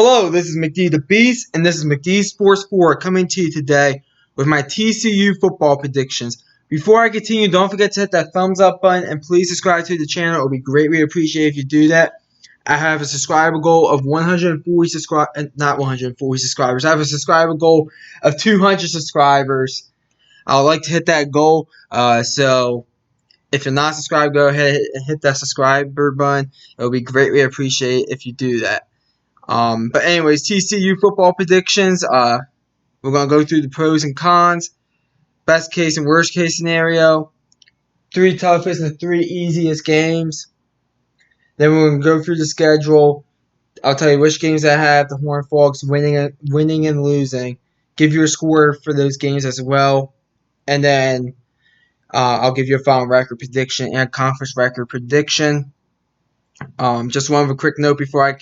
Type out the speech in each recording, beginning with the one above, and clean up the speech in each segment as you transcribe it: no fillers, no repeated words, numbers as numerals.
Hello, this is McD the Beast, and this is McD Sports 4 coming to you today with my TCU football predictions. Before I continue, don't forget to hit that thumbs up button and please subscribe to the channel. It would be greatly appreciated if you do that. I have a subscriber goal of 140 subscribers. I have a subscriber goal of 200 subscribers. I would like to hit that goal. So if you're not subscribed, go ahead and hit that subscriber button. It would be greatly appreciated if you do that. But anyways, TCU football predictions. We're gonna go through the pros and cons, best case and worst case scenario, 3 toughest and 3 easiest games. Then we're gonna go through the schedule. I'll tell you which games I have the Horned Frogs winning and losing. Give you a score for those games as well, and then I'll give you a final record prediction and conference record prediction. Just one of a quick note before I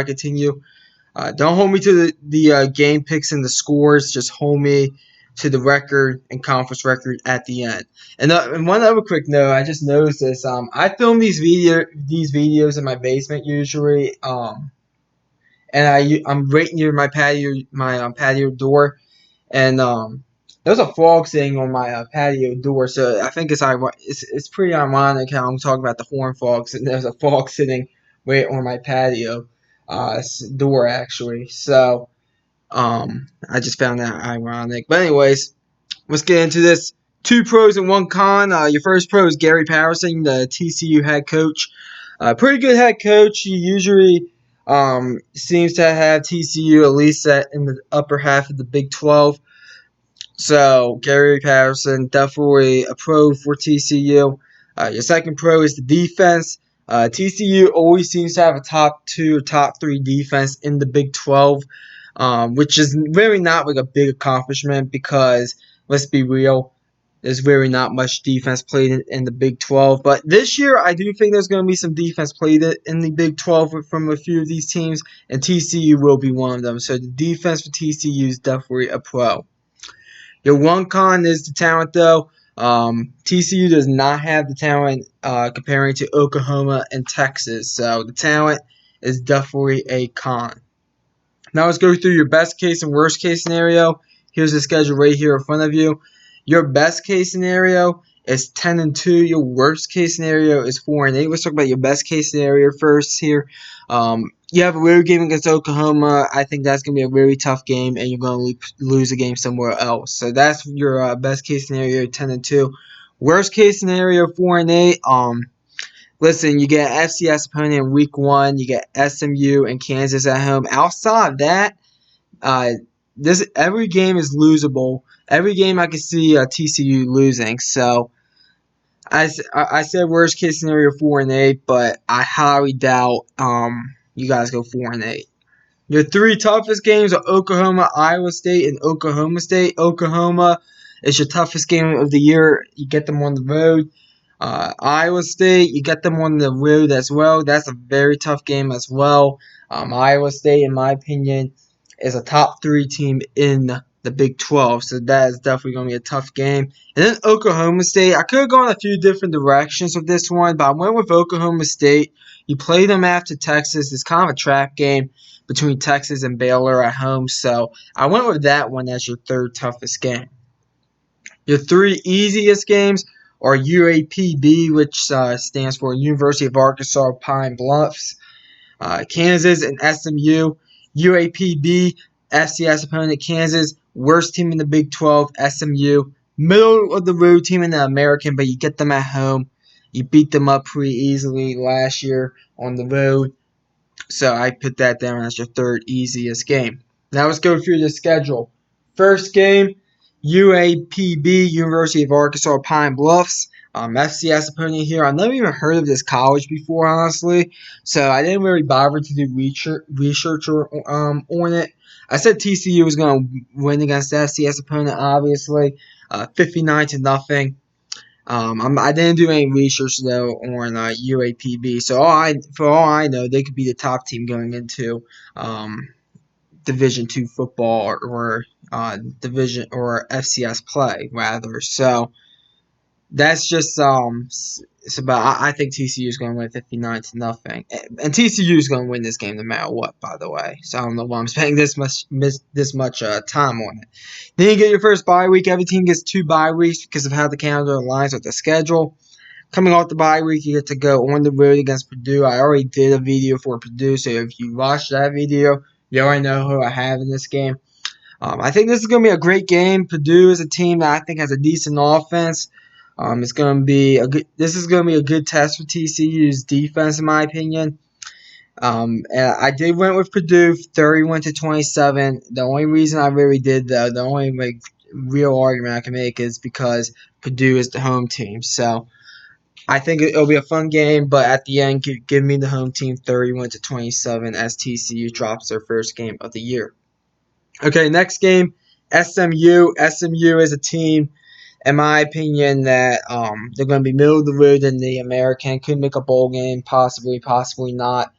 continue. Don't hold me to the game picks and the scores. Just hold me to the record and conference record at the end. And one other quick note, I just noticed this. I film these videos in my basement usually. And I'm right near my patio door, and there's a frog sitting on my patio door. So I think it's pretty ironic how I'm talking about the horned frogs, and there's a frog sitting right on my patio door actually. So I just found that ironic. But anyways, let's get into this. 2 pros and 1 con. Your first pro is Gary Patterson, the TCU head coach. Pretty good head coach. He usually seems to have TCU at least in the upper half of the Big 12. So Gary Patterson, definitely a pro for TCU. Your second pro is the defense. TCU always seems to have a top 2 or top 3 defense in the Big 12, which is really not like a big accomplishment because, let's be real, there's really not much defense played in the Big 12. But this year, I do think there's going to be some defense played in the Big 12 from a few of these teams, and TCU will be one of them. So the defense for TCU is definitely a pro. Your 1 con is the talent, though. TCU does not have the talent comparing to Oklahoma and Texas. So the talent is definitely a con. Now let's go through your best case and worst case scenario. Here's the schedule right here in front of you. Your best case scenario is 10-2. Your worst case scenario is 4-8. Let's talk about your best case scenario first here. You have a road game against Oklahoma. I think that's going to be a very tough game, and you're going to lose a game somewhere else. So that's your best case scenario, 10-2. Worst case scenario, 4-8. Listen, you get an FCS opponent in week 1. You get SMU and Kansas at home. Outside of that, every game is losable. Every game I can see TCU losing. So I said worst case scenario 4-8, but I highly doubt you guys go 4-8. Your 3 toughest games are Oklahoma, Iowa State, and Oklahoma State. Oklahoma is your toughest game of the year. You get them on the road. Iowa State, you get them on the road as well. That's a very tough game as well. Iowa State, in my opinion, is a top 3 team in the Big 12, so that is definitely going to be a tough game. And then Oklahoma State, I could have gone a few different directions with this one, but I went with Oklahoma State. You play them after Texas. It's kind of a trap game between Texas and Baylor at home, so I went with that one as your 3rd toughest game. Your 3 easiest games are UAPB, which stands for University of Arkansas Pine Bluffs, Kansas, and SMU. UAPB, FCS opponent Kansas, worst team in the Big 12, SMU. Middle of the road team in the American, but you get them at home. You beat them up pretty easily last year on the road. So I put that down as your 3rd easiest game. Now let's go through the schedule. First game, UAPB, University of Arkansas Pine Bluffs. FCS opponent here. I've never even heard of this college before, honestly. So I didn't really bother to do research on it. I said TCU was going to win against the FCS opponent, obviously, 59-0. I didn't do any research though on UAPB. So for all I know, they could be the top team going into Division II football or Division or FCS play rather. So that's just So, but I think TCU is going to win 59-0, and TCU is going to win this game no matter what. By the way, so I don't know why I'm spending this much time on it. Then you get your first bye week. Every team gets 2 bye weeks because of how the calendar aligns with the schedule. Coming off the bye week, you get to go on the road against Purdue. I already did a video for Purdue, so if you watched that video, you already know who I have in this game. I think this is going to be a great game. Purdue is a team that I think has a decent offense. It's going to be a good. This is going to be a good test for TCU's defense, in my opinion. And I did went with Purdue 31-27. The only reason I really did the only real argument I can make is because Purdue is the home team. So I think it'll be a fun game, but at the end, give me the home team 31-27 as TCU drops their first game of the year. Okay, next game, SMU. SMU is a team, in my opinion, that they're going to be middle of the road in the American. Could make a bowl game, possibly not.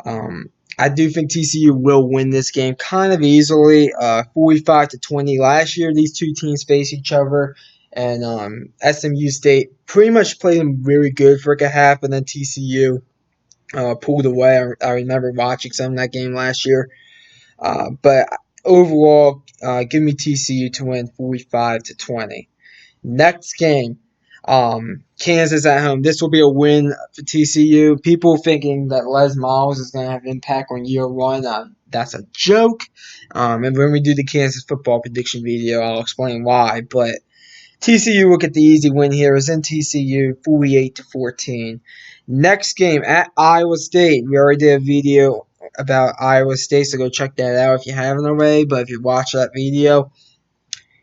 I do think TCU will win this game kind of easily, 45-20. Last year, these two teams faced each other, and SMU State pretty much played them really good for like a half, and then TCU pulled away. I remember watching some of that game last year. But overall, give me TCU to win 45-20. Next game, Kansas at home. This will be a win for TCU. People thinking that Les Miles is going to have impact on year one. That's a joke. And when we do the Kansas football prediction video, I'll explain why. But TCU will get the easy win here. It's in TCU, 48-14. Next game at Iowa State. We already did a video about Iowa State, so go check that out if you haven't already. But if you watch that video,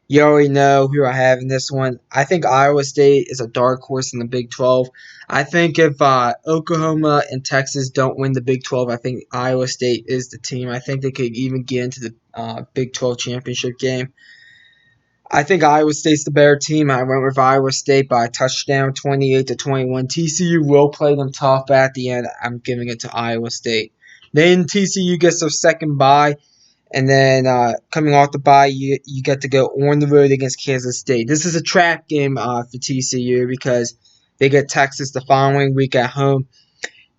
you already know who I have in this one. I think Iowa State is a dark horse in the Big 12. I think if Oklahoma and Texas don't win the Big 12, I think Iowa State is the team. I think they could even get into the Big 12 championship game. I think Iowa State's the better team. I went with Iowa State by a touchdown, 28-21. TCU will play them tough, but at the end, I'm giving it to Iowa State. Then TCU gets their second bye, and then coming off the bye, you get to go on the road against Kansas State. This is a trap game for TCU because they get Texas the following week at home.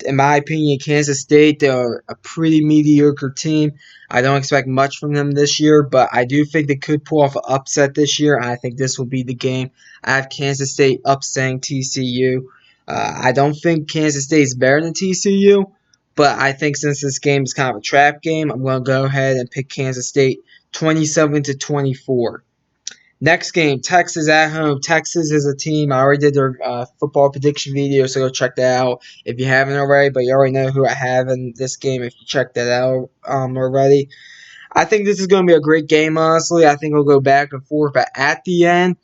In my opinion, Kansas State, they're a pretty mediocre team. I don't expect much from them this year, but I do think they could pull off an upset this year, and I think this will be the game. I have Kansas State upsetting TCU. I don't think Kansas State is better than TCU, but I think since this game is kind of a trap game, I'm going to go ahead and pick Kansas State 27-24. Next game, Texas at home. Texas is a team. I already did their football prediction video, so go check that out if you haven't already. But you already know who I have in this game if you check that out already. I think this is going to be a great game, honestly. I think it'll go back and forth. But at the end,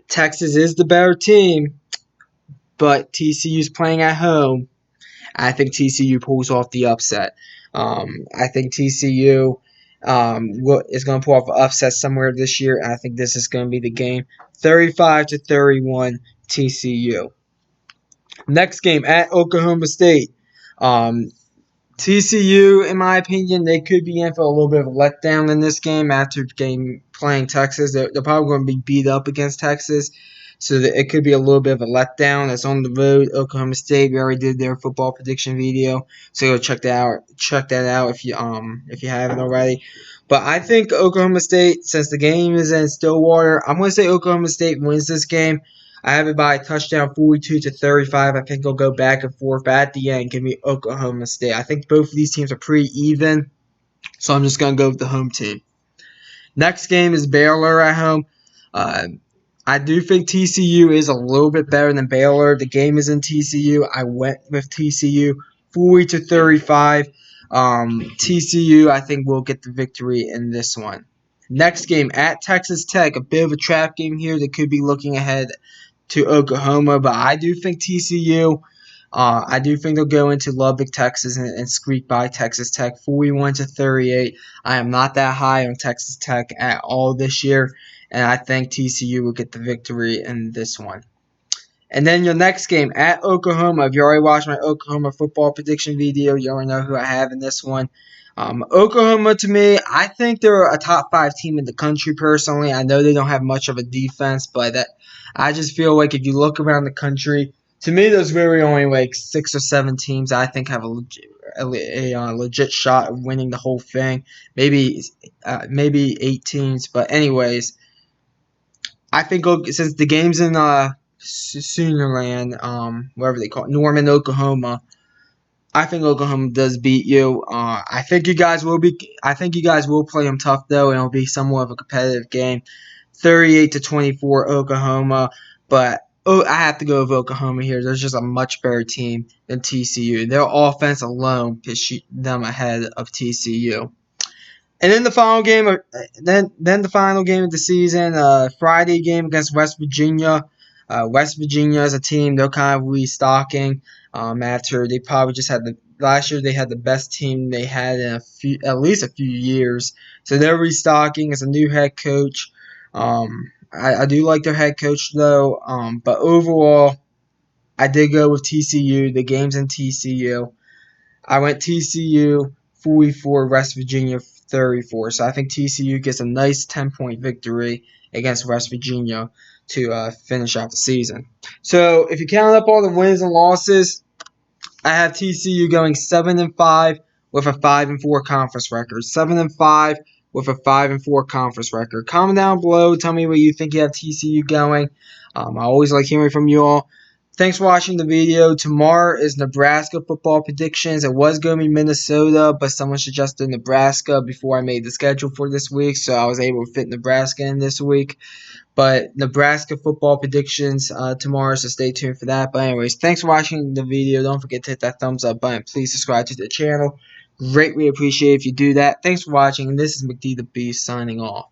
Texas is the better team, but TCU's playing at home. I think TCU pulls off the upset. I think TCU is going to pull off an upset somewhere this year, and I think this is going to be the game. 35-31 TCU. Next game at Oklahoma State. TCU, in my opinion, they could be in for a little bit of a letdown in this game after playing Texas. They're probably going to be beat up against Texas, so that it could be a little bit of a letdown. It's on the road, Oklahoma State. We already did their football prediction video, so go check that out. Check that out if you haven't already. But I think Oklahoma State, since the game is in Stillwater, I'm going to say Oklahoma State wins this game. I have it by a touchdown, 42-35. I think it'll go back and forth. But at the end, give me Oklahoma State. I think both of these teams are pretty even, so I'm just going to go with the home team. Next game is Baylor at home. I do think TCU is a little bit better than Baylor. The game is in TCU. I went with TCU 40-35. TCU, I think, will get the victory in this one. Next game at Texas Tech, a bit of a trap game here. They could be looking ahead to Oklahoma, but I do think TCU. I do think they'll go into Lubbock, Texas, and squeak by Texas Tech 41-38. I am not that high on Texas Tech at all this year, and I think TCU will get the victory in this one. And then your next game at Oklahoma. If you already watched my Oklahoma football prediction video, you already know who I have in this one. Oklahoma, to me, I think they're a top 5 team in the country personally. I know they don't have much of a defense, but I just feel like if you look around the country, To me, there's really only like 6 or 7 teams I think have a legit shot of winning the whole thing. Maybe 8 teams, but anyways, I think since the game's in Soonerland, wherever they call it, Norman, Oklahoma, I think Oklahoma does beat you. I think you guys will be. I think you guys will play them tough though, and it'll be somewhat of a competitive game. 38-24 Oklahoma, but I have to go with Oklahoma here. There's just a much better team than TCU. Their offense alone could shoot them ahead of TCU. And then the final game, then the final game of the season, Friday game against West Virginia. West Virginia is a team they're kind of restocking. After they probably just had the last year they had the best team they had in at least a few years. So they're restocking. It's a new head coach. I do like their head coach though. But overall, I did go with TCU. The game's in TCU. I went TCU 44, West Virginia 34. So I think TCU gets a nice 10-point victory against West Virginia to finish out the season. So if you count up all the wins and losses, I have TCU going 7-5 with a 5-4 conference record. 7-5 with a 5-4 conference record. Comment down below. Tell me what you think you have TCU going. I always like hearing from you all. Thanks for watching the video. Tomorrow is Nebraska football predictions. It was going to be Minnesota, but someone suggested Nebraska before I made the schedule for this week, so I was able to fit Nebraska in this week. But Nebraska football predictions tomorrow, so stay tuned for that. But anyways, thanks for watching the video. Don't forget to hit that thumbs up button. Please subscribe to the channel. Greatly appreciate if you do that. Thanks for watching, and this is McD the Beast signing off.